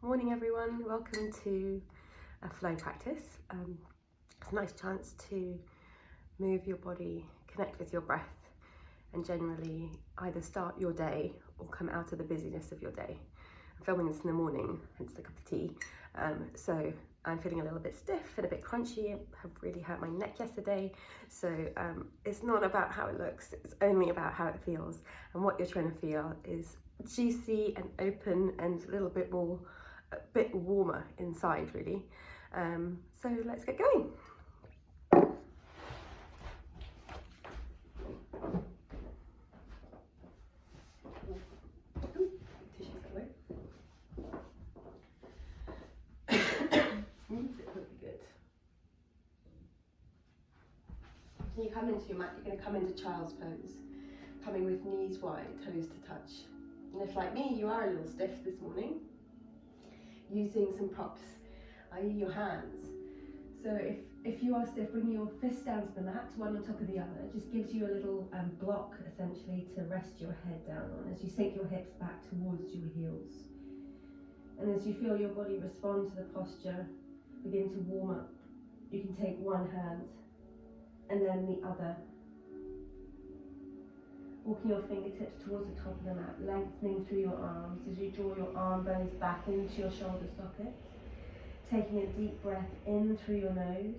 Morning everyone, welcome to a flow practice. It's a nice chance to move your body, connect with your breath, and generally either start your day or come out of the busyness of your day. I'm filming this in the morning, hence the cup of tea, so I'm feeling a little bit stiff and a bit crunchy. I have really hurt my neck yesterday, so it's not about how it looks, it's only about how it feels, and what you're trying to feel is juicy and open and a little bit more, a bit warmer inside really. So let's get going. You come into your mat, you're going to come into child's pose, coming with knees wide, toes to touch. And if like me, you are a little stiff this morning, using some props, i.e. your hands. So if you are stiff, bring your fists down to the mat, one on top of the other. It just gives you a little block essentially to rest your head down on as you sink your hips back towards your heels. And as you feel your body respond to the posture, begin to warm up, you can take one hand and then the other, walking your fingertips towards the top of the mat, lengthening through your arms as you draw your arm bones back into your shoulder sockets, taking a deep breath in through your nose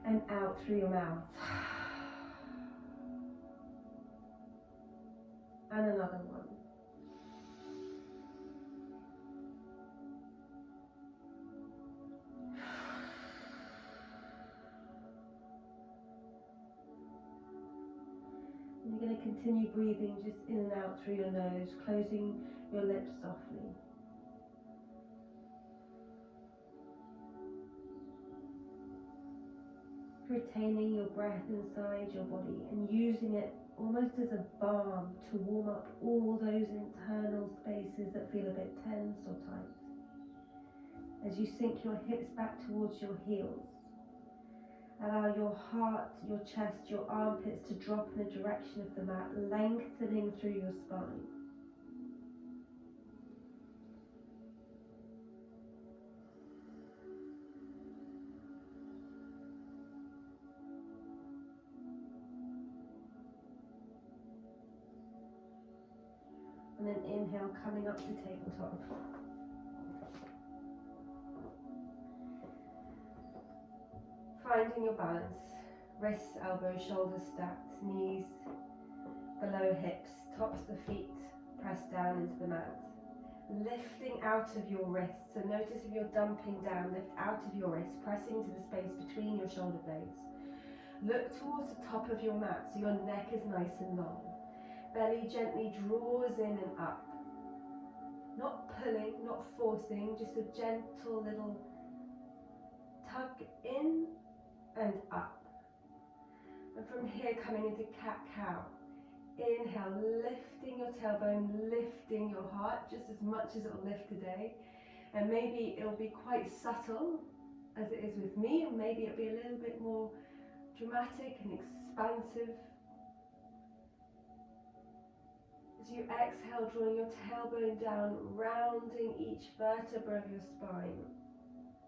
and out through your mouth. And another one. And you're going to continue breathing just in and out through your nose, closing your lips softly. Retaining your breath inside your body and using it almost as a balm to warm up all those internal spaces that feel a bit tense or tight. As you sink your hips back towards your heels, allow your heart, your chest, your armpits to drop in the direction of the mat, lengthening through your spine. And then inhale, coming up to tabletop. Finding your balance, wrists, elbows, shoulders stacked, knees below hips, tops of the feet pressed down into the mat. Lifting out of your wrists, so notice if you're dumping down, lift out of your wrists, pressing to the space between your shoulder blades. Look towards the top of your mat so your neck is nice and long. Belly gently draws in and up. Not pulling, not forcing, just a gentle little tug in and up. And from here coming into cat-cow. Inhale, lifting your tailbone, lifting your heart just as much as it will lift today. And maybe it'll be quite subtle as it is with me, or maybe it'll be a little bit more dramatic and expansive. As you exhale, drawing your tailbone down, rounding each vertebra of your spine.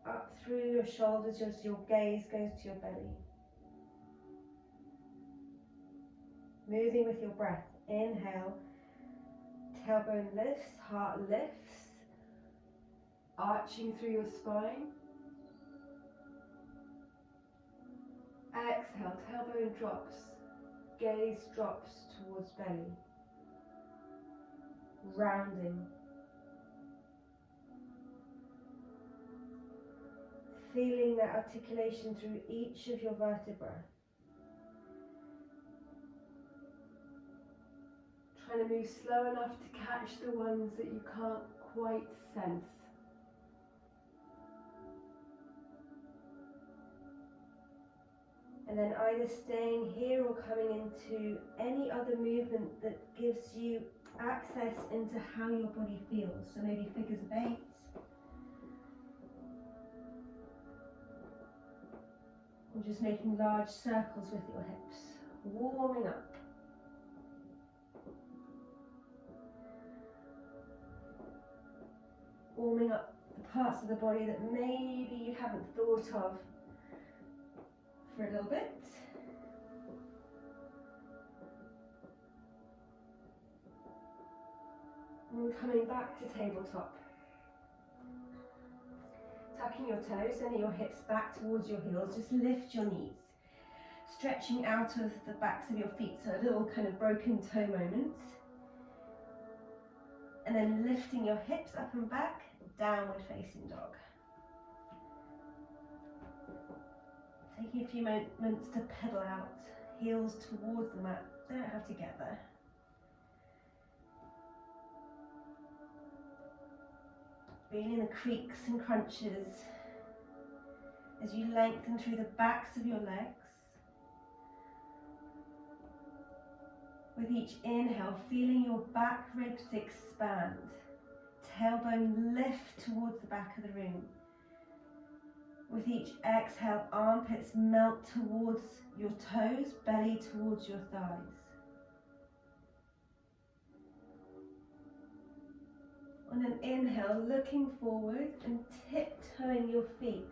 Up through your shoulders as your gaze goes to your belly. Moving with your breath. Inhale, tailbone lifts, heart lifts, arching through your spine. Exhale, tailbone drops, gaze drops towards belly. Rounding. Feeling that articulation through each of your vertebrae. Trying to move slow enough to catch the ones that you can't quite sense. And then either staying here or coming into any other movement that gives you access into how your body feels. So maybe figures of eight. Or just making large circles with your hips. Warming up. warming up the parts of the body that maybe you haven't thought of for a little bit. And we're coming back to tabletop. Tucking your toes, sending your hips back towards your heels. Just lift your knees. Stretching out of the backs of your feet, so a little kind of broken toe moment. And then lifting your hips up and back, downward facing dog. Taking a few moments to pedal out, heels towards the mat. Don't have to get there. Feeling the creaks and crunches as you lengthen through the backs of your legs. With each inhale, feeling your back ribs expand. Tailbone lift towards the back of the room. With each exhale, armpits melt towards your toes, belly towards your thighs. On an inhale, looking forward and tiptoeing your feet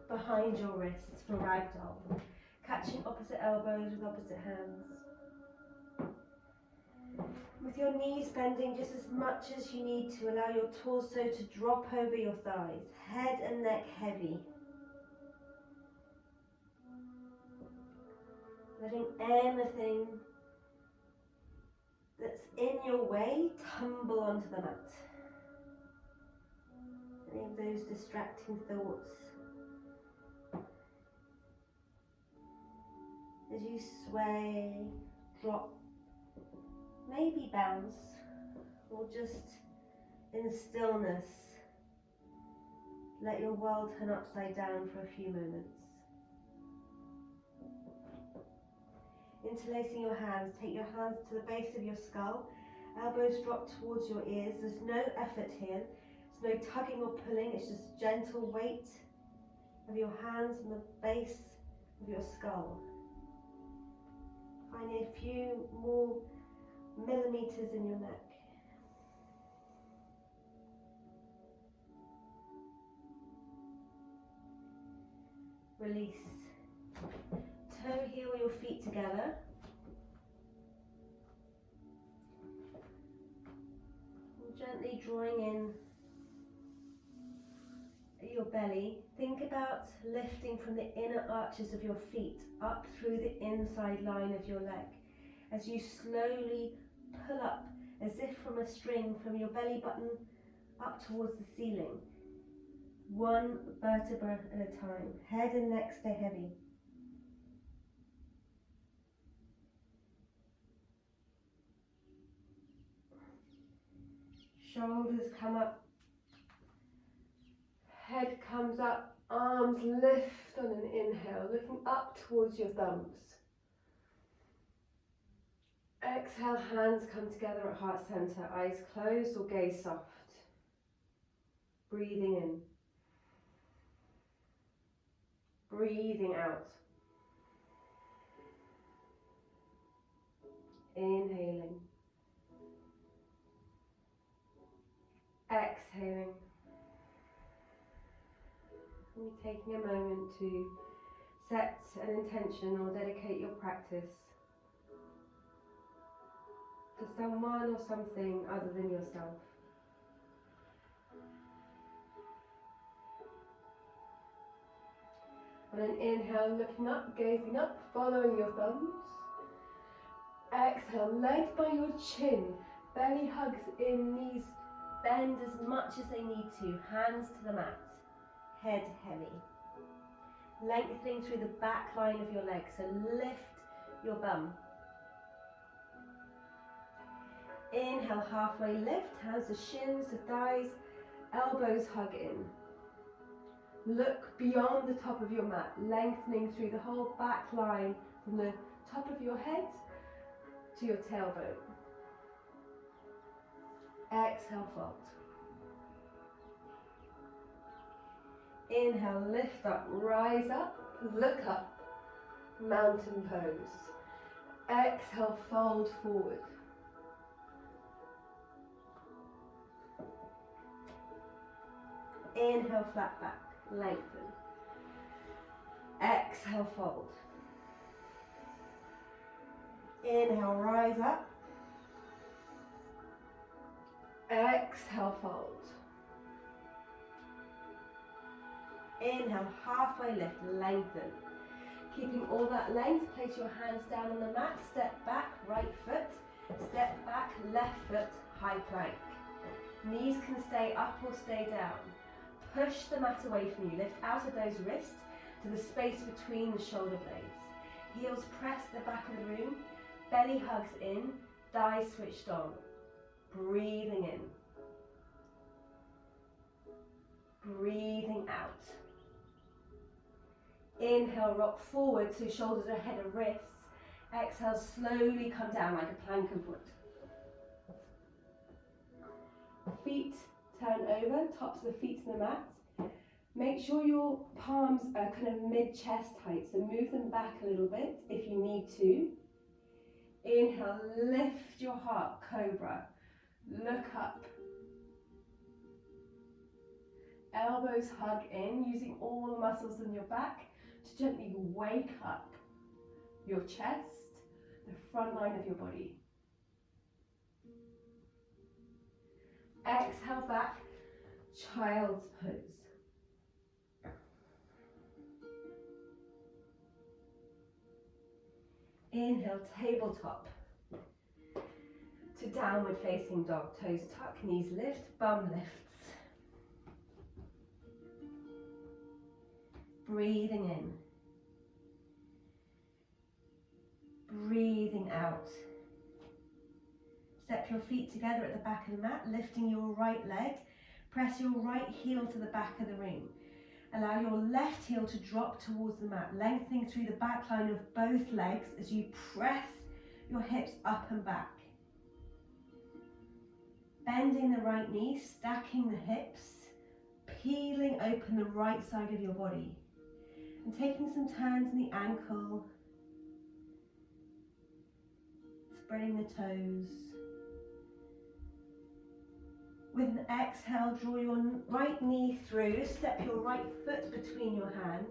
behind your wrists for ragdoll. Catching opposite elbows with opposite hands. With your knees bending just as much as you need to, allow your torso to drop over your thighs, head and neck heavy. Letting anything that's in your way tumble onto the mat. Any of those distracting thoughts. As you sway, drop, maybe bounce, or just in stillness, let your world turn upside down for a few moments. Interlacing your hands, take your hands to the base of your skull, elbows drop towards your ears. There's no effort here, there's no tugging or pulling, it's just gentle weight of your hands on the base of your skull. Finding a few more millimeters in your neck. Release. Toe heel your feet together. And gently drawing in your belly. Think about lifting from the inner arches of your feet up through the inside line of your leg. As you slowly pull up, as if from a string, from your belly button up towards the ceiling. One vertebra at a time. Head and neck stay heavy. Shoulders come up. Head comes up. Arms lift on an inhale, looking up towards your thumbs. Exhale, hands come together at heart center, eyes closed or gaze soft. Breathing in. Breathing out. Inhaling. Exhaling. And taking a moment to set an intention or dedicate your practice to someone or something other than yourself. On an inhale, looking up, gazing up, following your thumbs. Exhale, led by your chin, belly hugs in, knees bend as much as they need to, hands to the mat, head heavy. Lengthening through the back line of your legs, so lift your bum. Inhale, halfway lift, hands to shins, to thighs, elbows hug in. Look beyond the top of your mat, lengthening through the whole back line from the top of your head to your tailbone. Exhale, fold. Inhale, lift up, rise up, look up, mountain pose. Exhale, fold forward. Inhale, flat back, lengthen. Exhale, fold. Inhale, rise up. Exhale, fold. Inhale, halfway lift, lengthen. Keeping all that length, place your hands down on the mat, step back, right foot, step back, left foot, high plank. Knees can stay up or stay down. Push the mat away from you, lift out of those wrists to the space between the shoulder blades. Heels press the back of the room, belly hugs in, thighs switched on. Breathing in. Breathing out. Inhale, rock forward so shoulders are ahead of wrists. Exhale, slowly come down like a plank of wood. Feet turn over, tops of the feet to the mat. Make sure your palms are kind of mid-chest height, so move them back a little bit if you need to. Inhale, lift your heart, cobra. Look up. Elbows hug in, using all the muscles in your back to gently wake up your chest, the front line of your body. Exhale back, child's pose. Inhale, tabletop to downward facing dog. Toes tuck, knees lift, bum lifts. Breathing in. Breathing out. Step your feet together at the back of the mat, lifting your right leg. Press your right heel to the back of the ring. Allow your left heel to drop towards the mat, lengthening through the back line of both legs as you press your hips up and back. Bending the right knee, stacking the hips, peeling open the right side of your body. And taking some turns in the ankle, spreading the toes. With an exhale, draw your right knee through, step your right foot between your hands.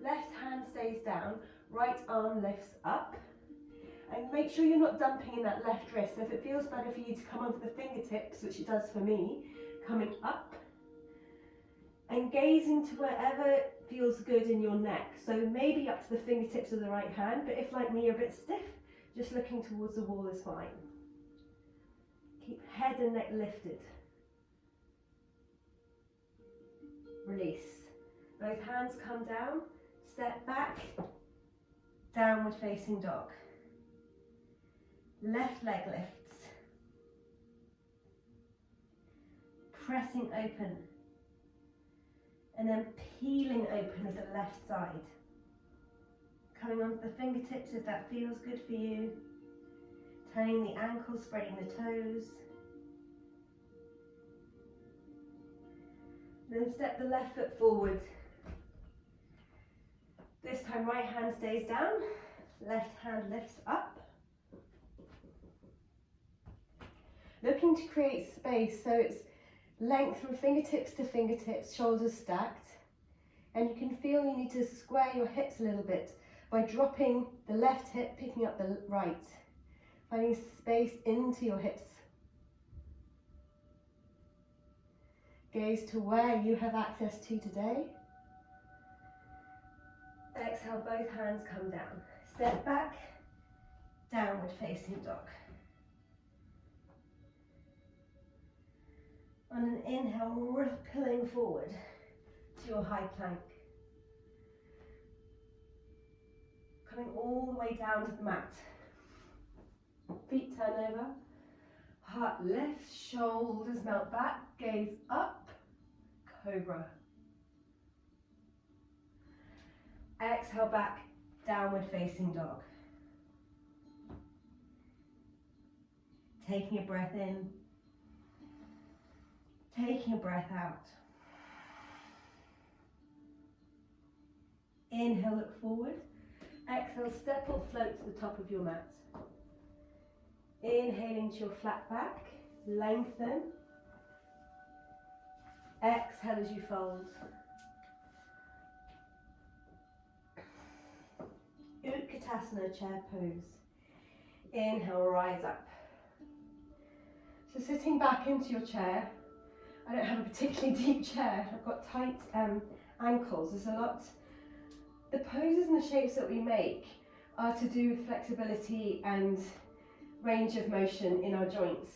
Left hand stays down, right arm lifts up. And make sure you're not dumping in that left wrist. So if it feels better for you to come onto the fingertips, which it does for me, coming up. And gazing to wherever feels good in your neck. So maybe up to the fingertips of the right hand, but if like me you're a bit stiff, just looking towards the wall is fine. Keep head and neck lifted. Release. Both hands come down, step back, downward facing dog. Left leg lifts. Pressing open. And then peeling open of the left side. Coming onto the fingertips if that feels good for you. Turning the ankles, spreading the toes. Then step the left foot forward. This time right hand stays down, left hand lifts up. Looking to create space, so it's length from fingertips to fingertips, shoulders stacked. And you can feel you need to square your hips a little bit by dropping the left hip, picking up the right. Finding space into your hips. Gaze to where you have access to today. Exhale, both hands come down. Step back, downward facing dog. On an inhale, rippling forward to your high plank. Coming all the way down to the mat. Feet turn over, heart lifts, shoulders melt back, gaze up, cobra. Exhale back, downward facing dog. Taking a breath in, taking a breath out. Inhale, look forward. Exhale, step or float to the top of your mat. Inhaling to your flat back, lengthen. Exhale as you fold. Utkatasana, chair pose. Inhale, rise up. So sitting back into your chair, I don't have a particularly deep chair. I've got tight ankles. There's a lot. The poses and the shapes that we make are to do with flexibility and range of motion in our joints.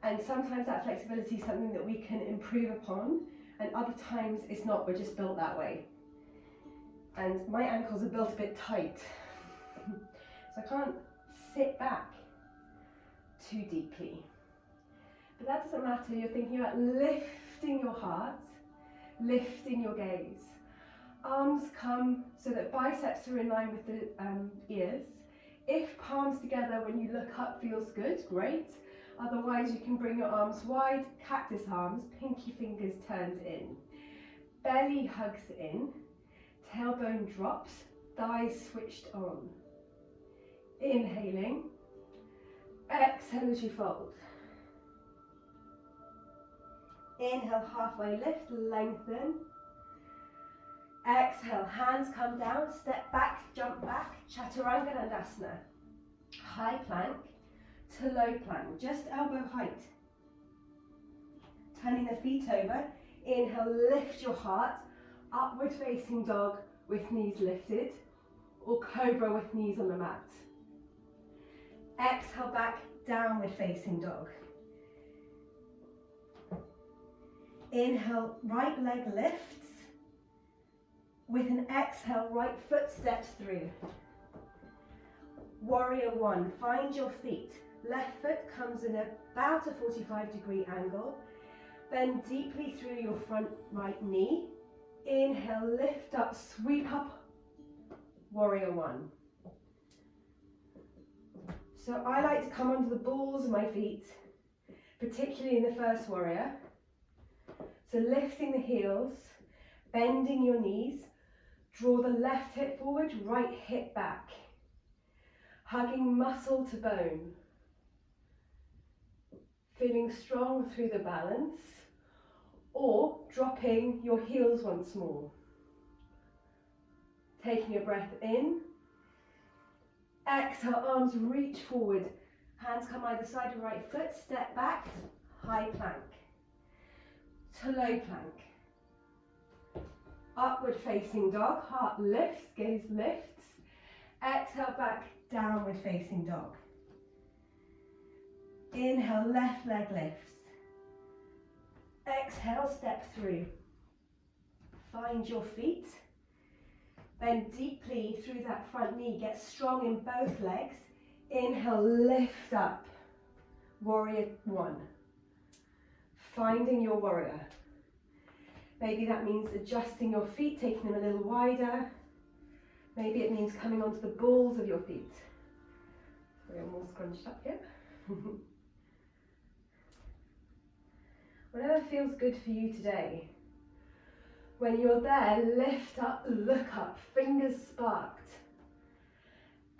And sometimes that flexibility is something that we can improve upon, and other times it's not, we're just built that way. And my ankles are built a bit tight, so I can't sit back too deeply. But that doesn't matter, you're thinking about lifting your heart, lifting your gaze. Arms come so that biceps are in line with the ears. If palms together when you look up feels good, great. Otherwise you can bring your arms wide, cactus arms, pinky fingers turned in. Belly hugs in, tailbone drops, thighs switched on. Inhaling, exhale as you fold. Inhale, halfway lift, lengthen. Exhale, hands come down, step back, jump back, Chaturanga Dandasana. High plank to low plank, just elbow height. Turning the feet over, inhale, lift your heart, upward facing dog with knees lifted, or cobra with knees on the mat. Exhale back, downward facing dog. Inhale, right leg lifts. With an exhale, right foot steps through. Warrior one, find your feet. Left foot comes in about a 45-degree angle. Bend deeply through your front right knee. Inhale, lift up, sweep up. Warrior one. So I like to come onto the balls of my feet, particularly in the first warrior. So lifting the heels, bending your knees, draw the left hip forward, right hip back. Hugging muscle to bone. Feeling strong through the balance, or dropping your heels once more. Taking a breath in. Exhale, arms reach forward. Hands come either side of right foot, step back, high plank. To low plank. Upward facing dog, heart lifts, gaze lifts. Exhale back, downward facing dog. Inhale, left leg lifts. Exhale, step through. Find your feet. Bend deeply through that front knee, get strong in both legs. Inhale, lift up. Warrior one. Finding your warrior. Maybe that means adjusting your feet, taking them a little wider. Maybe it means coming onto the balls of your feet. We're more scrunched up here. Whatever feels good for you today. When you're there, lift up, look up, fingers sparked.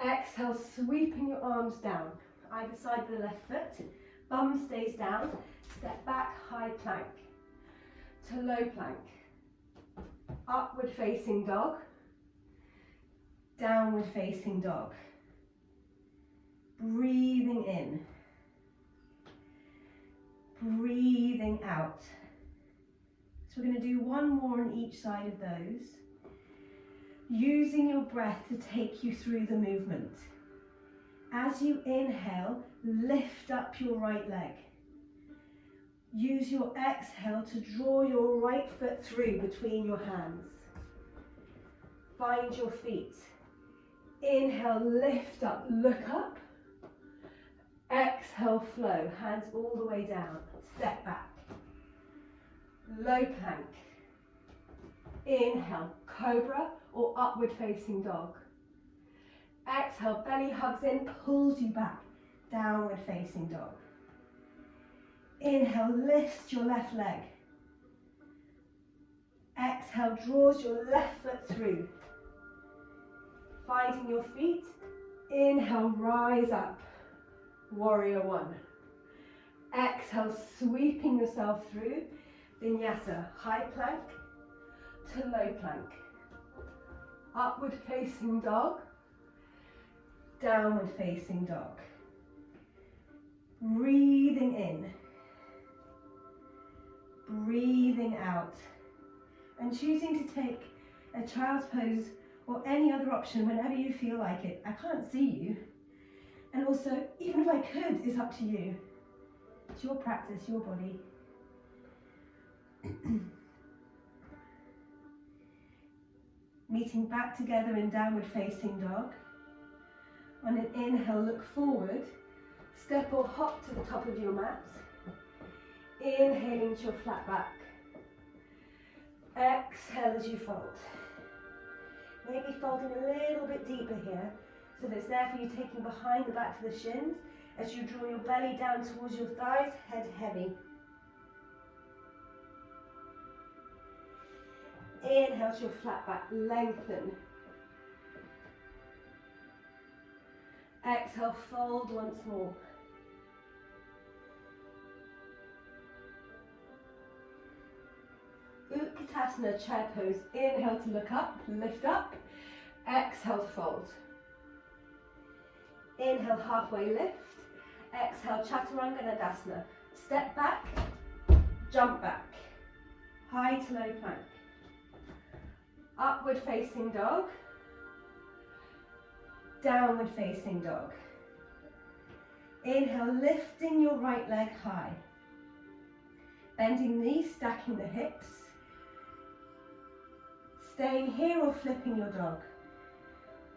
Exhale, sweeping your arms down, either side of the left foot. Bum stays down, step back, high plank. To low plank. Upward facing dog. Downward facing dog. Breathing in. Breathing out. So we're going to do one more on each side of those. Using your breath to take you through the movement. As you inhale, lift up your right leg. Use your exhale to draw your right foot through between your hands. Find your feet. Inhale, lift up, look up. Exhale, flow, hands all the way down. Step back. Low plank. Inhale, cobra or upward facing dog. Exhale, belly hugs in, pulls you back. Downward facing dog. Inhale, lift your left leg. Exhale, draws your left foot through. Finding your feet. Inhale, rise up. Warrior one. Exhale, sweeping yourself through. Vinyasa, high plank to low plank. Upward facing dog, downward facing dog. Breathing in, breathing out, and choosing to take a child's pose or any other option whenever you feel like it. I can't see you, and also, even if I could, it's up to you. It's your practice, your body. Meeting back together in downward facing dog. On an inhale, look forward. Step or hop to the top of your mat. Inhaling to your flat back. Exhale as you fold. Maybe folding a little bit deeper here, so that it's there for you, taking behind the back to the shins as you draw your belly down towards your thighs, head heavy. Inhale to your flat back, lengthen. Exhale, fold once more. Utkatasana, chair pose. Inhale to look up, lift up. Exhale to fold. Inhale, halfway lift. Exhale, Chaturanga Dandasana. Step back, jump back. High to low plank. Upward facing dog. Downward facing dog. Inhale, lifting your right leg high. Bending knees, stacking the hips. Staying here or flipping your dog.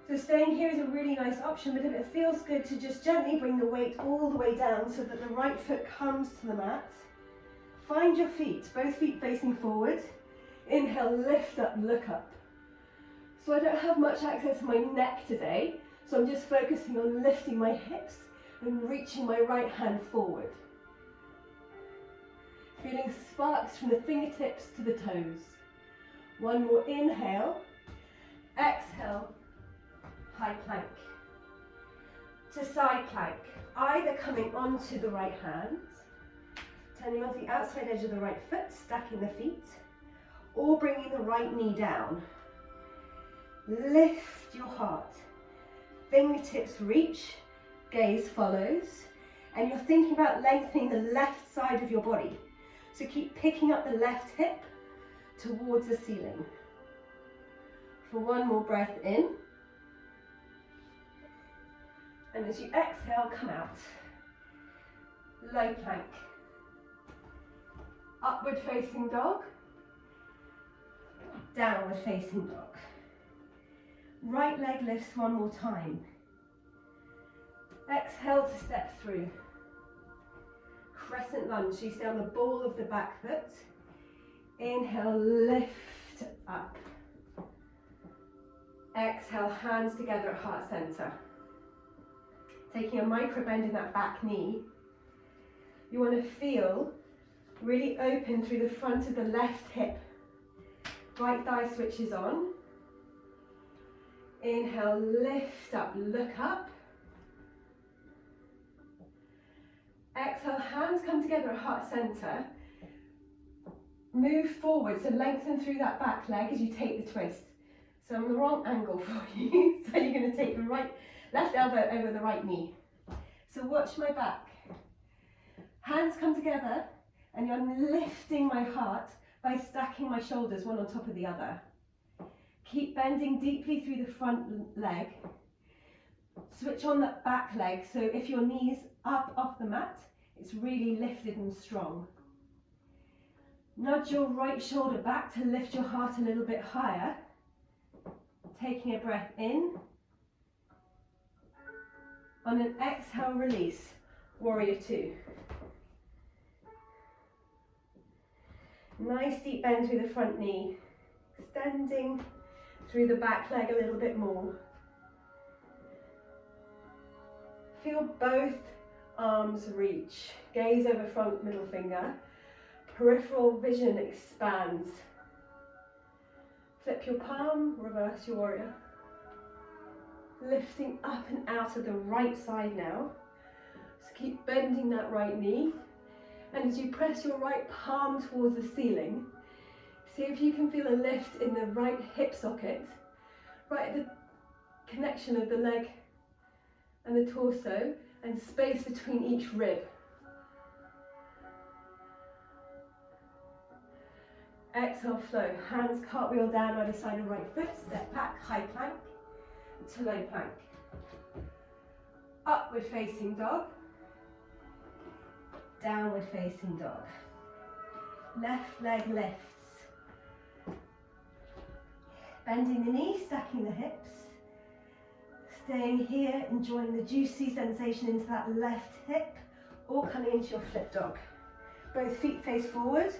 So staying here is a really nice option, but if it feels good to just gently bring the weight all the way down so that the right foot comes to the mat. Find your feet, both feet facing forward. Inhale, lift up, look up. So I don't have much access to my neck today, so I'm just focusing on lifting my hips and reaching my right hand forward. Feeling sparks from the fingertips to the toes. One more inhale, exhale, high plank. To side plank, either coming onto the right hand, turning onto the outside edge of the right foot, stacking the feet, or bringing the right knee down. Lift your heart, fingertips reach, gaze follows, and you're thinking about lengthening the left side of your body. So keep picking up the left hip towards the ceiling. For one more breath in. And as you exhale, come out. Low plank. Upward facing dog. Downward facing dog. Right leg lifts one more time. Exhale to step through. Crescent lunge, so you stay on the ball of the back foot. Inhale, lift up. Exhale, hands together at heart center. Taking a micro bend in that back knee. You want to feel really open through the front of the left hip. Right thigh switches on. Inhale, lift up, look up. Exhale, hands come together at heart center. Move forward, so lengthen through that back leg as you take the twist. So I'm the wrong angle for you. So you're going to take the left elbow over the right knee. So watch my back. Hands come together, and you're lifting my heart by stacking my shoulders one on top of the other. Keep bending deeply through the front leg. Switch on that back leg, so if your knee's up off the mat, it's really lifted and strong. Nudge your right shoulder back to lift your heart a little bit higher. Taking a breath in. On an exhale, release. Warrior two. Nice deep bend through the front knee. Extending through the back leg a little bit more. Feel both arms reach. Gaze over front middle finger. Peripheral vision expands. Flip your palm, reverse your warrior. Lifting up and out of the right side now. So keep bending that right knee. And as you press your right palm towards the ceiling, see if you can feel a lift in the right hip socket, right at the connection of the leg and the torso, and space between each rib. Exhale, flow. Hands cartwheel down either side of right foot, step back, high plank to low plank. Upward facing dog, downward facing dog. Left leg lifts. Bending the knees, stacking the hips. Staying here, enjoying the juicy sensation into that left hip, or coming into your flip dog. Both feet face forward.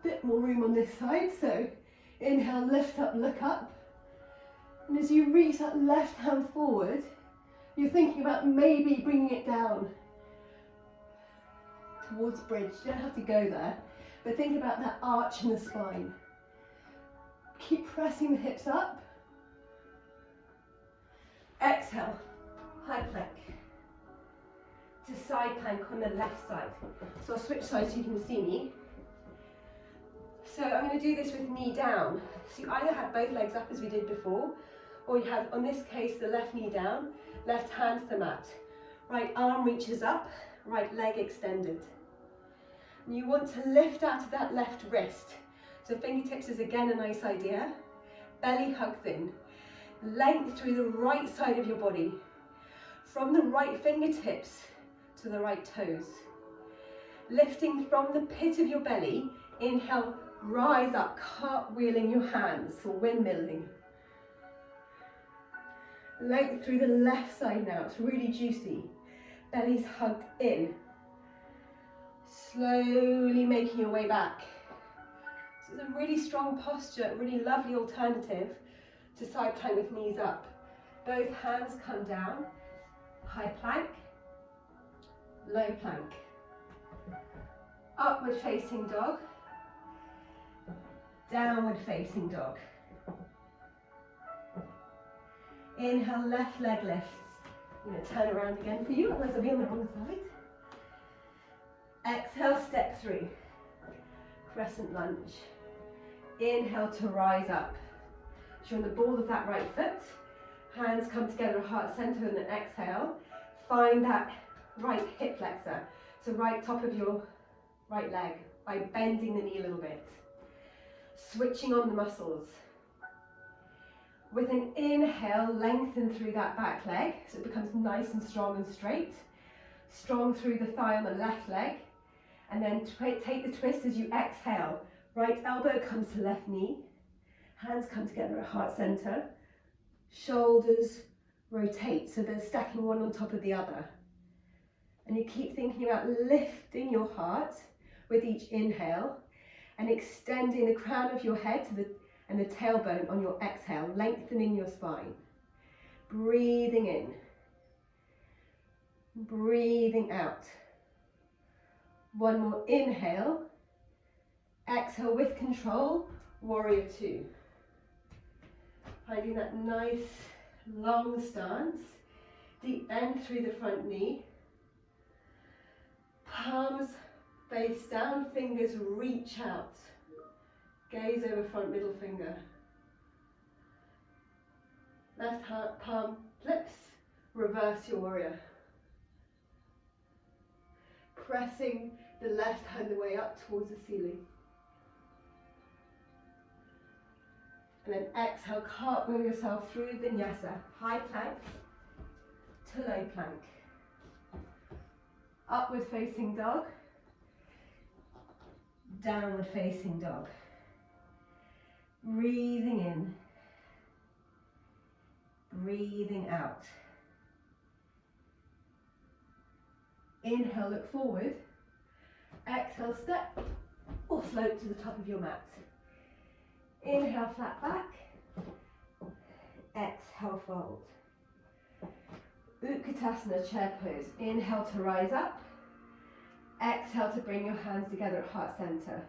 Bit more room on this side, so inhale, lift up, look up. And as you reach that left hand forward, you're thinking about maybe bringing it down towards bridge. You don't have to go there, but think about that arch in the spine. Keep pressing the hips up. Exhale, high plank to side plank on the left side. So I'll switch sides so you can see me. So I'm going to do this with knee down. So you either have both legs up as we did before, or you have, on this case, the left knee down, left hand to the mat. Right arm reaches up, right leg extended. And you want to lift out of that left wrist. So fingertips is again a nice idea. Belly hugs in. Length through the right side of your body. From the right fingertips to the right toes. Lifting from the pit of your belly, inhale, rise up, cartwheeling your hands or windmilling. Length through the left side now, it's really juicy. Belly's hugged in. Slowly making your way back. So it's a really strong posture, really lovely alternative to side plank with knees up. Both hands come down, high plank, low plank. Upward facing dog, downward facing dog. Inhale, left leg lifts. I'm going to turn around again for you, otherwise I'll be on the wrong side. Exhale, step through. Crescent lunge. Inhale to rise up. So you're on the ball of that right foot. Hands come together, heart center, and then exhale. Find that right hip flexor. So right top of your right leg by bending the knee a little bit. Switching on the muscles. With an inhale, lengthen through that back leg so it becomes nice and strong and straight. Strong through the thigh on the left leg. And then take the twist as you exhale. Right elbow comes to left knee. Hands come together at heart center. Shoulders rotate so they're stacking one on top of the other. And you keep thinking about lifting your heart with each inhale and extending the crown of your head to and the tailbone on your exhale, lengthening your spine. Breathing in. Breathing out. One more inhale. Exhale with control, warrior two. Finding that nice long stance. Deep bend through the front knee. Palms face down, fingers reach out. Gaze over front middle finger. Left palm flips, reverse your warrior. Pressing the left hand away up towards the ceiling. And then exhale, cartwheel yourself through Vinyasa. High plank to low plank. Upward facing dog. Downward facing dog. Breathing in. Breathing out. Inhale, look forward. Exhale, step or float to the top of your mat. Inhale, flat back. Exhale, fold. Utkatasana, chair pose. Inhale to rise up. Exhale to bring your hands together at heart center.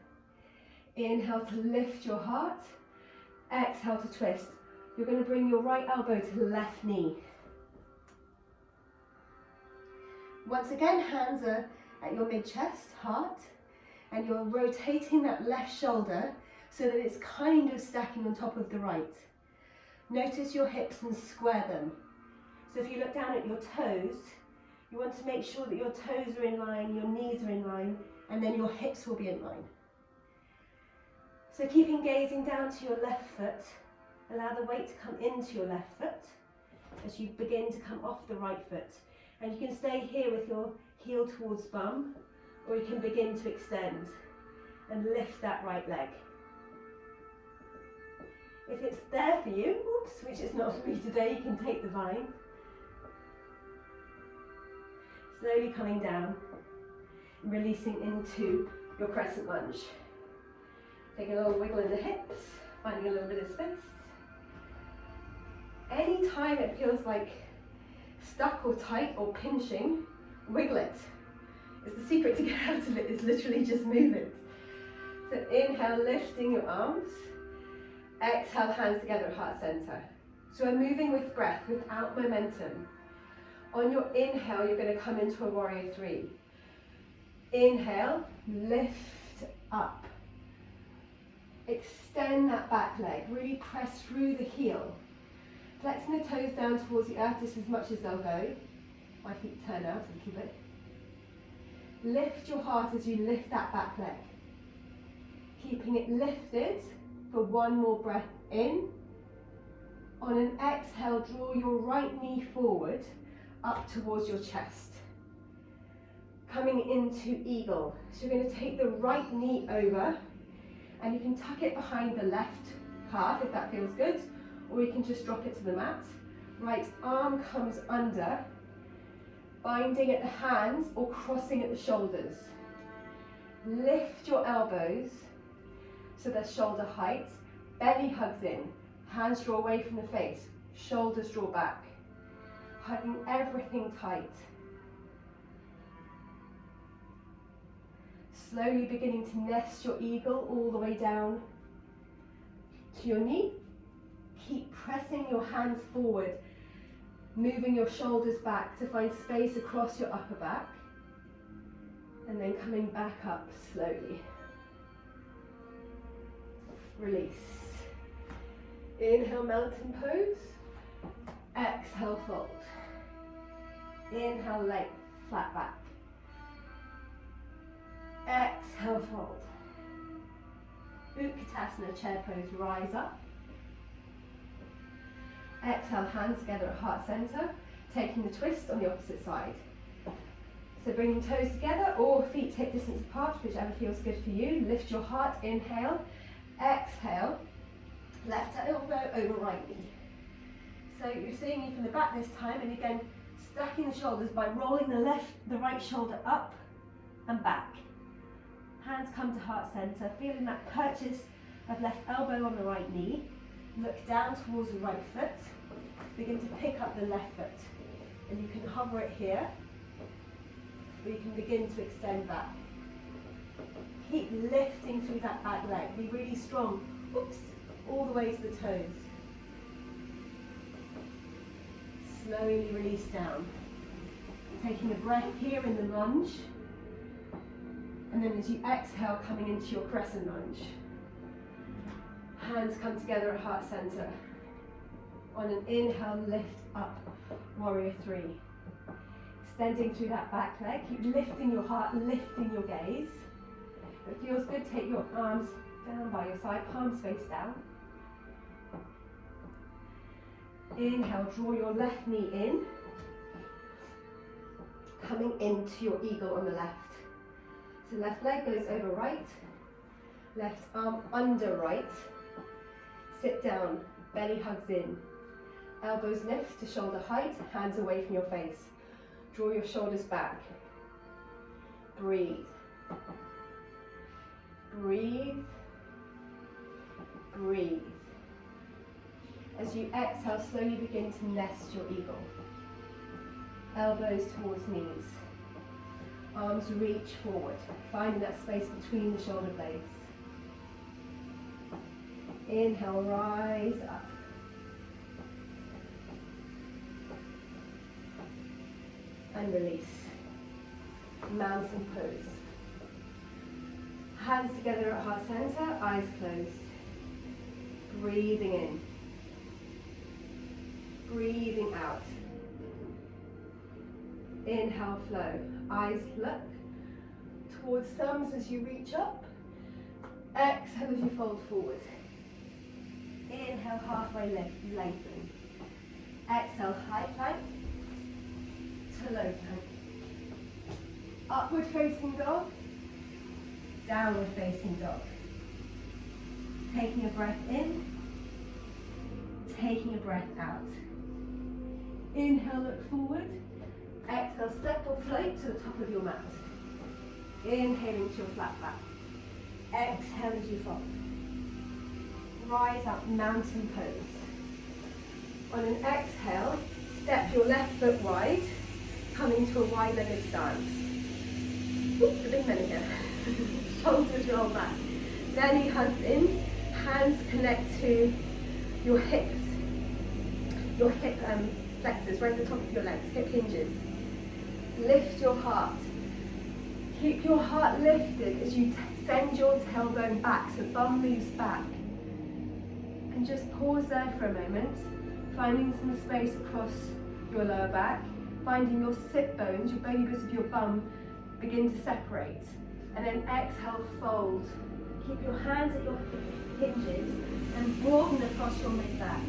Inhale to lift your heart. Exhale to twist. You're going to bring your right elbow to the left knee. Once again, hands are at your mid-chest, heart, and you're rotating that left shoulder so that it's kind of stacking on top of the right. Notice your hips and square them. So if you look down at your toes, you want to make sure that your toes are in line, your knees are in line, and then your hips will be in line. So keeping gazing down to your left foot, allow the weight to come into your left foot as you begin to come off the right foot. And you can stay here with your heel towards bum, or you can begin to extend and lift that right leg. If it's there for you, oops, which is not for me today, you can take the vine. Slowly coming down and releasing into your crescent lunge. Taking a little wiggle in the hips, finding a little bit of space. Anytime it feels like stuck or tight or pinching, wiggle it. It's the secret to get out of it, is literally just move it. So inhale, lifting your arms. Exhale, hands together at heart center. So we're moving with breath, without momentum. On your inhale, you're going to come into a warrior three. Inhale, lift up. Extend that back leg, really press through the heel. Flexing the toes down towards the earth just as much as they'll go. My feet turn out a little bit. Lift your heart as you lift that back leg. Keeping it lifted for one more breath in. On an exhale, draw your right knee forward, up towards your chest. Coming into eagle. So you're going to take the right knee over, and you can tuck it behind the left calf if that feels good, or you can just drop it to the mat. Right arm comes under, binding at the hands or crossing at the shoulders. Lift your elbows so they're shoulder height. Belly hugs in, hands draw away from the face, shoulders draw back. Hugging everything tight. Slowly beginning to nest your eagle all the way down to your knee. Keep pressing your hands forward, moving your shoulders back to find space across your upper back, and then coming back up slowly. Release. Inhale, mountain pose. Exhale, fold. Inhale, length, flat back. Exhale, fold. Utkatasana, chair pose, rise up. Exhale, hands together at heart center, taking the twist on the opposite side. So bringing toes together or feet hip distance apart, whichever feels good for you. Lift your heart, inhale. Exhale, left elbow over right knee. So you're seeing me from the back this time, and again, stacking the shoulders by rolling the right shoulder up and back. Hands come to heart center, feeling that purchase of left elbow on the right knee. Look down towards the right foot. Begin to pick up the left foot. And you can hover it here, or you can begin to extend back. Keep lifting through that back leg. Be really strong. Oops, all the way to the toes. Slowly release down. Taking a breath here in the lunge. And then as you exhale, coming into your crescent lunge. Hands come together at heart center. On an inhale, lift up, warrior three. Extending through that back leg. Keep lifting your heart, lifting your gaze. If it feels good, take your arms down by your side, palms face down. Inhale, draw your left knee in. Coming into your eagle on the left. So left leg goes over right. Left arm under right. Sit down, belly hugs in. Elbows lift to shoulder height, hands away from your face. Draw your shoulders back. Breathe. Breathe. Breathe. As you exhale, slowly begin to nest your eagle. Elbows towards knees. Arms reach forward, finding that space between the shoulder blades. Inhale, rise up. And release. mountain pose. Hands together at heart center, eyes closed. Breathing in. Breathing out. Inhale, flow. Eyes look towards thumbs as you reach up. Exhale as you fold forward. Inhale, halfway lift, lengthen. Exhale, high plank to low plank. Upward facing dog, downward facing dog. Taking a breath in, taking a breath out. Inhale, look forward. Exhale, step or float to the top of your mat. Inhaling to your flat back. Exhale as you fold. Rise up, mountain pose. On an exhale, step your left foot wide, coming to a wide-legged stance. Ooh, the big belly here. Shoulders roll back. Belly hugs in, hands connect to your hips. Your hip flexors, right at the top of your legs, hip hinges. Lift your heart. Keep your heart lifted as you send your tailbone back, so bum moves back. And just pause there for a moment, finding some space across your lower back, finding your sit bones, your bony bits of your bum begin to separate. And then exhale, fold. Keep your hands at your hinges and broaden across your mid-back.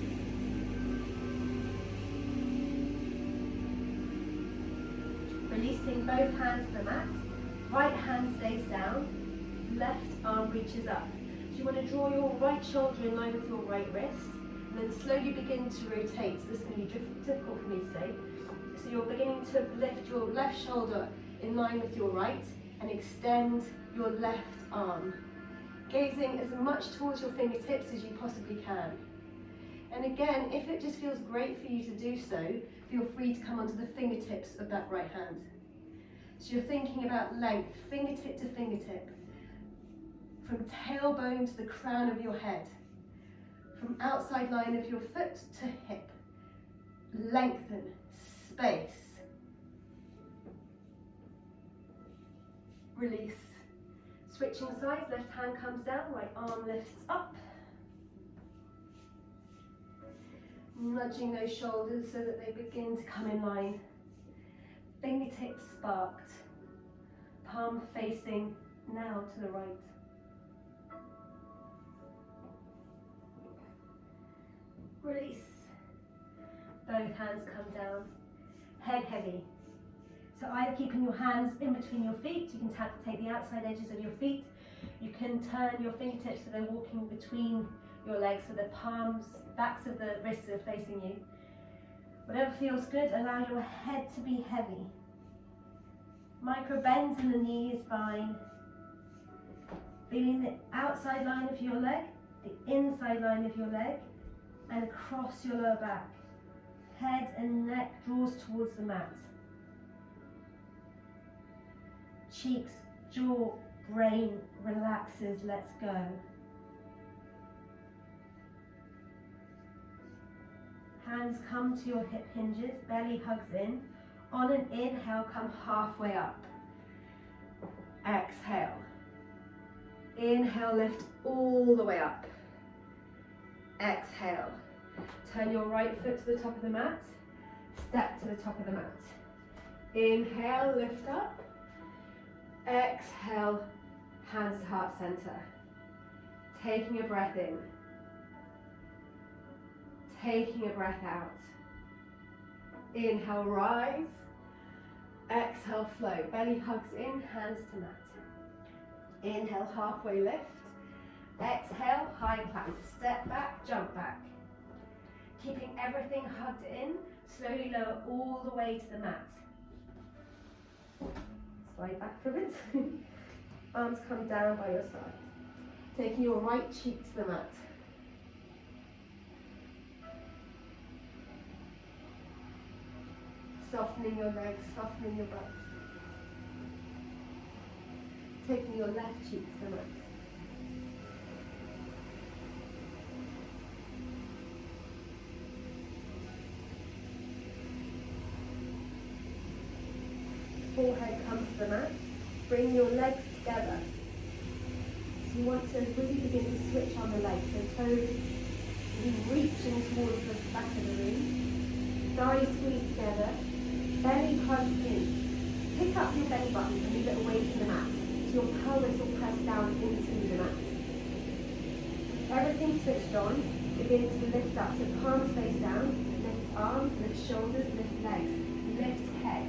Releasing both hands to the mat. Right hand stays down, left arm reaches up. So you want to draw your right shoulder in line with your right wrist, and then slowly begin to rotate. So this is going to be difficult for me today. So you're beginning to lift your left shoulder in line with your right, and extend your left arm. Gazing as much towards your fingertips as you possibly can. And again, if it just feels great for you to do so, feel free to come onto the fingertips of that right hand. So you're thinking about length, fingertip to fingertip, from tailbone to the crown of your head, from outside line of your foot to hip. Lengthen, space. Release. Switching sides, left hand comes down, right arm lifts up. Nudging those shoulders so that they begin to come in line. Fingertips sparked. Palm facing now to the right. Release. Both hands come down. Head heavy. So either keeping your hands in between your feet, you can take the outside edges of your feet. You can turn your fingertips so they're walking between your legs, so the palms, backs of the wrists are facing you. Whatever feels good, allow your head to be heavy. Micro bends in the knee is fine. Feeling the outside line of your leg, the inside line of your leg, and across your lower back. Head and neck draws towards the mat. Cheeks, jaw, brain relaxes, let's go. Hands come to your hip hinges, belly hugs in. On an inhale, come halfway up. Exhale. Inhale, lift all the way up. Exhale. Turn your right foot to the top of the mat. Step to the top of the mat. Inhale, lift up. Exhale, hands to heart center. Taking a breath in. Taking a breath out. Inhale, rise. Exhale, flow. Belly hugs in, hands to mat. Inhale, halfway lift. Exhale, high plank. Step back, jump back. Keeping everything hugged in, slowly lower all the way to the mat. Slide back for a bit. Arms come down by your side. Taking your right cheek to the mat. Softening your legs, softening your butt. Taking your left cheek to the mat. Forehead comes the mat. Bring your legs together. So you want to really begin to switch on the legs. So toes reaching towards the back of the room. Thighs squeeze together. Belly hugs in. Pick up your belly button and move it away from the mat. So your pelvis will press down into the mat. Everything switched on. Begin to lift up. So palms face down. Lift arms, lift shoulders, lift legs, lift head.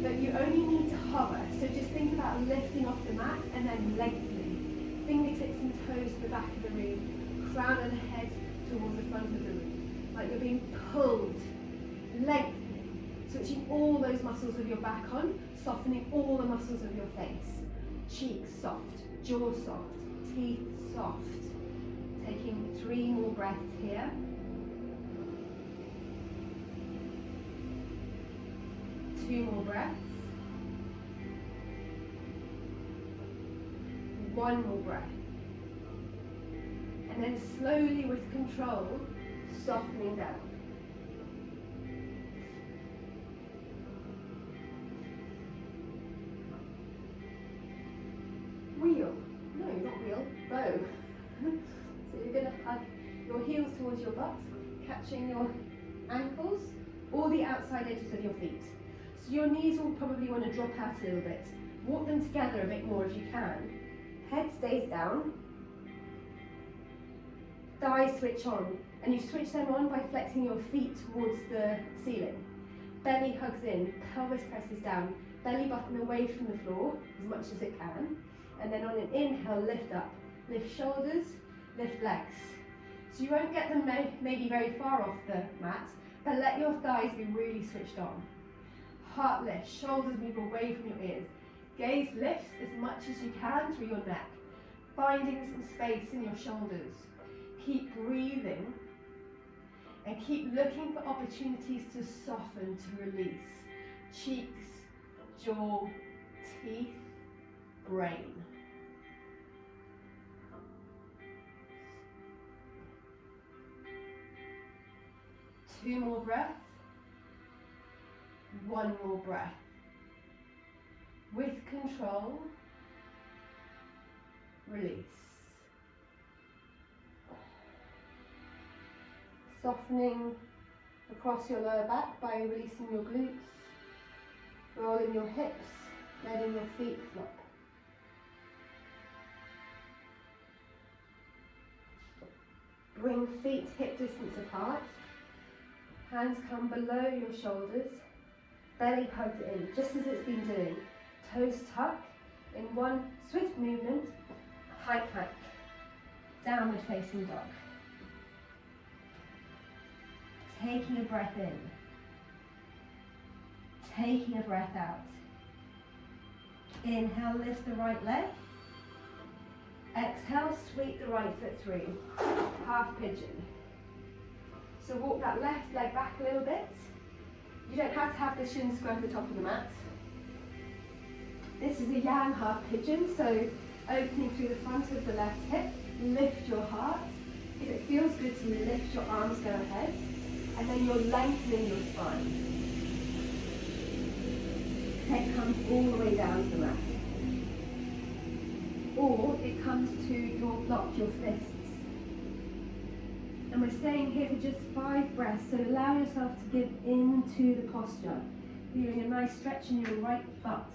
But you only need to hover. So just think about lifting off the mat and then lengthening. Fingertips and toes to the back of the room. Crown of the head towards the front of the room. Like you're being pulled. Lengthening. Switching all those muscles of your back on. Softening all the muscles of your face. Cheeks soft. Jaw soft. Teeth soft. Taking 3 more breaths here. 2 more breaths. 1 more breath. And then slowly with control, softening down. Wheel. No, not wheel. Bow. So you're going to hug your heels towards your butt, catching your ankles or the outside edges of your feet. So your knees will probably want to drop out a little bit. Walk them together a bit more if you can. Head stays down. Thighs switch on. And you switch them on by flexing your feet towards the ceiling. Belly hugs in, pelvis presses down, belly button away from the floor as much as it can. And then on an inhale, lift up. Lift shoulders, lift legs. So you won't get them maybe very far off the mat, but let your thighs be really switched on. Heart lifts, shoulders move away from your ears. Gaze lifts as much as you can through your neck, finding some space in your shoulders. Keep breathing and keep looking for opportunities to soften, to release. Cheeks, jaw, teeth, brain. Two more breaths. 1 more breath. With control, release. Softening across your lower back by releasing your glutes, rolling your hips, letting your feet flop. Bring feet hip distance apart. Hands come below your shoulders. Belly hugs in, just as it's been doing. Toes tuck in one swift movement. High plank. Downward facing dog. Taking a breath in. Taking a breath out. Inhale, lift the right leg. Exhale, sweep the right foot through. Half pigeon. So walk that left leg back a little bit. You don't have to have the shins go over the top of the mat. This is a yang half pigeon, so opening through the front of the left hip, lift your heart. If it feels good to you, lift your arms, go ahead. And then you're lengthening your spine. Head comes all the way down to the mat. Or it comes to your block, your fists. And we're staying here for just 5 breaths, so allow yourself to give into the posture. Feeling a nice stretch in your right butt.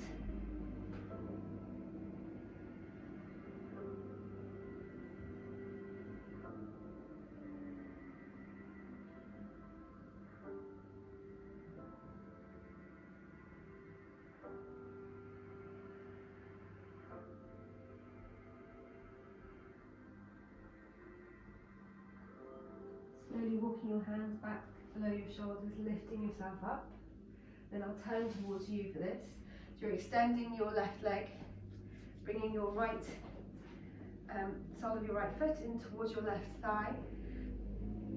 Slowly walking your hands back below your shoulders, lifting yourself up. Then I'll turn towards you for this. So you're extending your left leg, bringing your right sole of your right foot in towards your left thigh.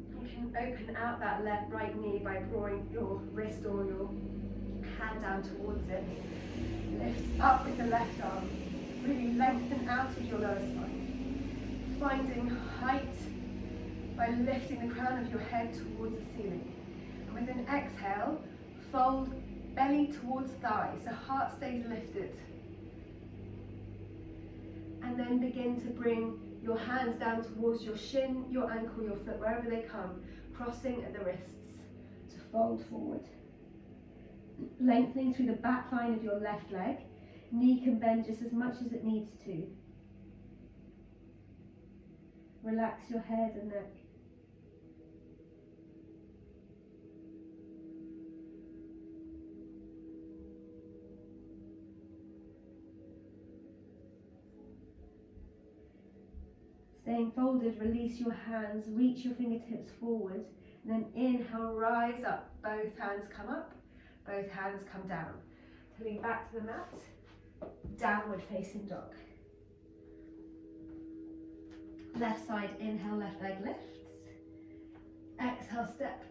You can open out that right knee by drawing your wrist or your hand down towards it. Lift up with the left arm. Really lengthen out of your lower spine. Finding height by lifting the crown of your head towards the ceiling. And with an exhale, fold belly towards thighs, so heart stays lifted. And then begin to bring your hands down towards your shin, your ankle, your foot, wherever they come, crossing at the wrists to fold forward. Lengthening through the back line of your left leg. Knee can bend just as much as it needs to. Relax your head and neck. Staying folded, release your hands, reach your fingertips forward, and then inhale, rise up. Both hands come up, both hands come down. Coming back to the mat, downward facing dog. Left side, inhale, left leg lifts. Exhale, step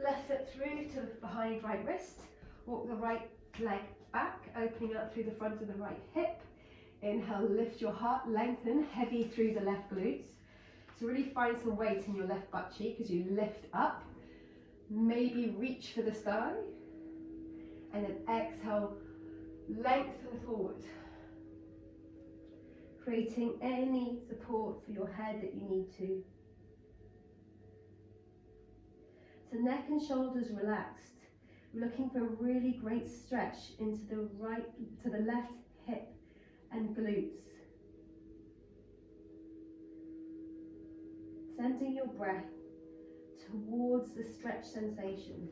left foot through to behind right wrist. Walk the right leg back, opening up through the front of the right hip. Inhale, lift your heart, lengthen, heavy through the left glutes. So really find some weight in your left butt cheek as you lift up. Maybe reach for the sky. And then exhale, lengthen forward. Creating any support for your head that you need to. So neck and shoulders relaxed. We're looking for a really great stretch into the left hip and glutes. Sending your breath towards the stretch sensation.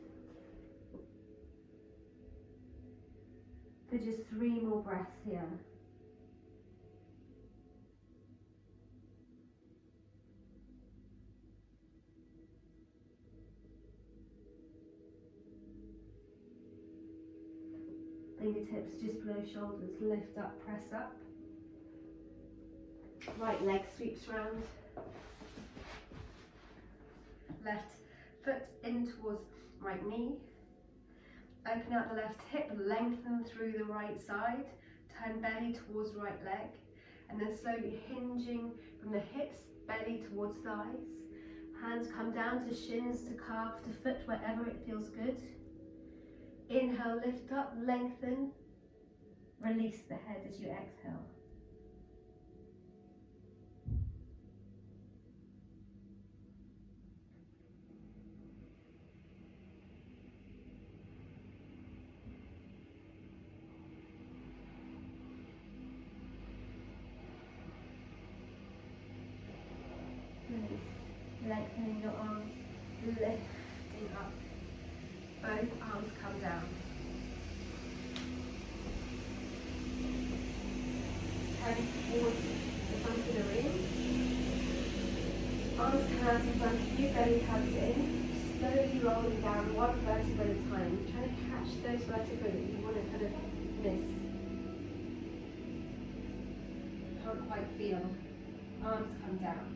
For just 3 more breaths here. Fingertips just below shoulders, lift up, press up. Right leg sweeps round. Left foot in towards right knee. Open out the left hip, lengthen through the right side. Turn belly towards right leg. And then slowly hinging from the hips, belly towards thighs. Hands come down to shins, to calf, to foot, wherever it feels good. Inhale, lift up, lengthen. Release the head as you exhale. Release. Lengthening your arms, lifting up. Both arms come down. Turning towards the front of the ring. Arms, hands in front of you, belly hugs in. Slowly rolling down one vertebra at a time. Trying to catch those vertebrae that you want to kind of miss. Can't quite feel. Arms come down.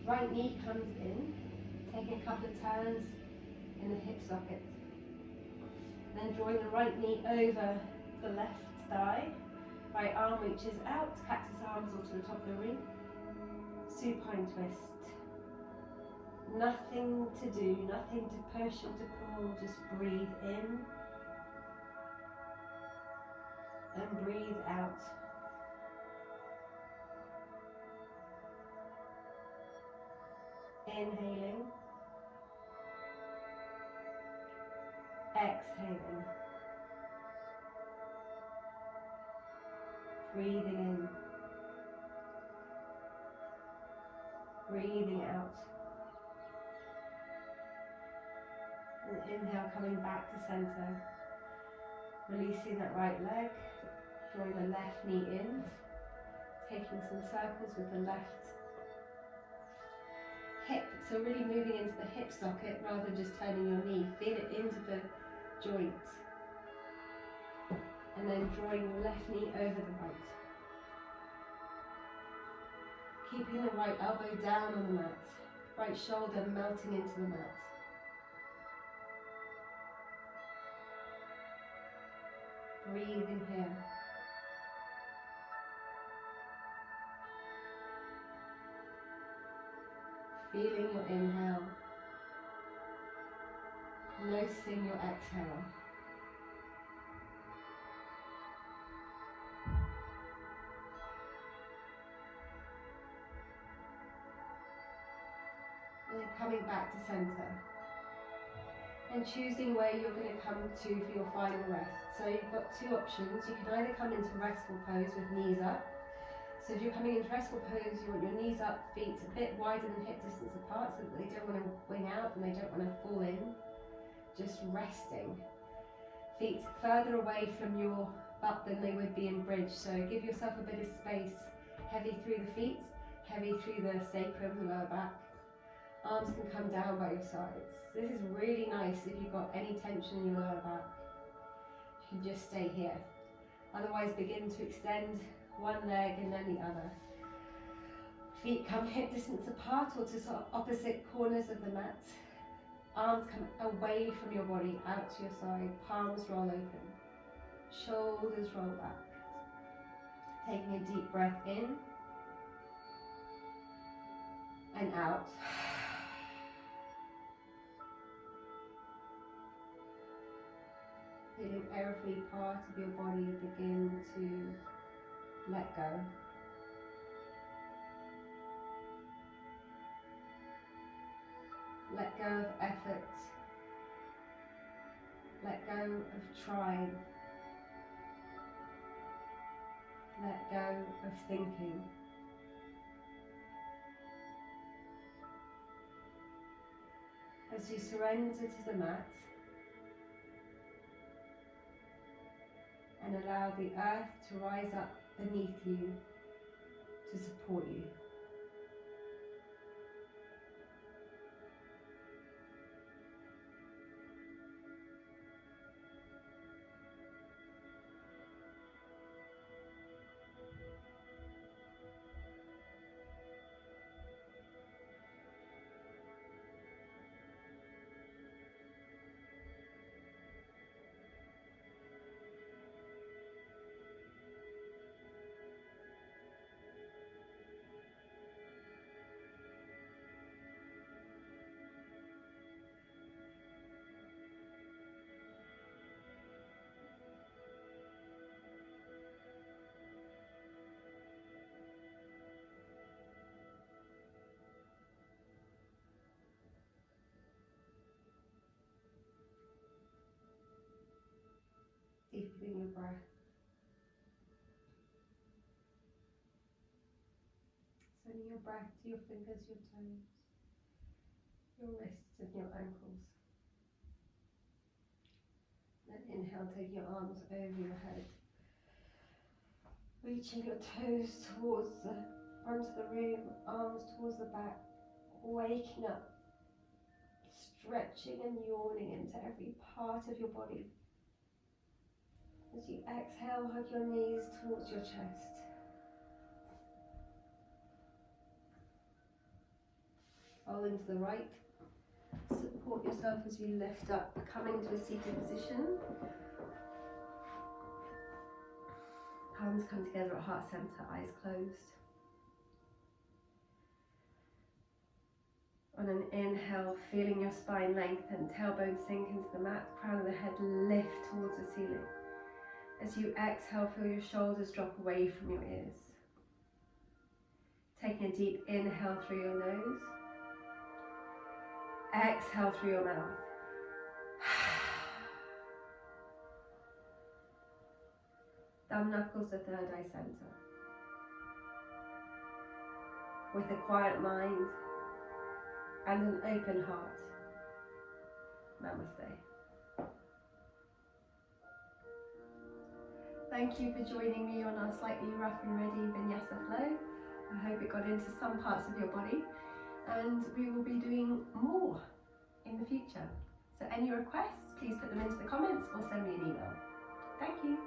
Right knee comes in. Taking a couple of turns in the hip socket. Then drawing the right knee over the left thigh. Right arm reaches out, cactus arms onto the top of the ring. Supine twist. Nothing to do, nothing to push or to pull, just breathe in and breathe out. Inhaling. Exhaling. Breathing in. Breathing out. And inhale, coming back to center. Releasing that right leg. Drawing the left knee in. Taking some circles with the left hip. So really moving into the hip socket rather than just turning your knee. Feel it into the joint. And then drawing the left knee over the right. Keeping the right elbow down on the mat. Right shoulder melting into the mat. Breathe in here. Feeling your inhale. Noticing your exhale. And then coming back to center. And choosing where you're going to come to for your final rest. So you've got two options. You can either come into restful pose with knees up. So if you're coming into restful pose, you want your knees up, feet a bit wider than hip distance apart so that they don't want to wing out and they don't want to fall in. Just resting. Feet further away from your butt than they would be in bridge. So give yourself a bit of space. Heavy through the feet, heavy through the sacrum, the lower back. Arms can come down by your sides. This is really nice if you've got any tension in your lower back. You can just stay here. Otherwise, begin to extend one leg and then the other. Feet come hip distance apart or to sort of opposite corners of the mat. Arms come away from your body, out to your side. Palms roll open. Shoulders roll back. Taking a deep breath in and out. Feeling every part of your body begin to let go. Let go of effort. Let go of trying. Let go of thinking. As you surrender to the mat, and allow the earth to rise up beneath you to support you. Deepening your breath. Sending your breath to your fingers, your toes, your wrists and your ankles. Then inhale, taking your arms over your head. Reaching your toes towards the front of the room, arms towards the back. Waking up, stretching and yawning into every part of your body. As you exhale, hug your knees towards your chest. Roll into the right. Support yourself as you lift up, coming to a seated position. Palms come together at heart center, eyes closed. On an inhale, feeling your spine lengthen, tailbone sink into the mat, crown of the head lift towards the ceiling. As you exhale, feel your shoulders drop away from your ears. Taking a deep inhale through your nose. Exhale through your mouth. Thumb knuckles to third eye center. With a quiet mind and an open heart. Namaste. Thank you for joining me on our slightly rough and ready Vinyasa flow. I hope it got into some parts of your body, and we will be doing more in the future. So any requests, please put them into the comments or send me an email. Thank you.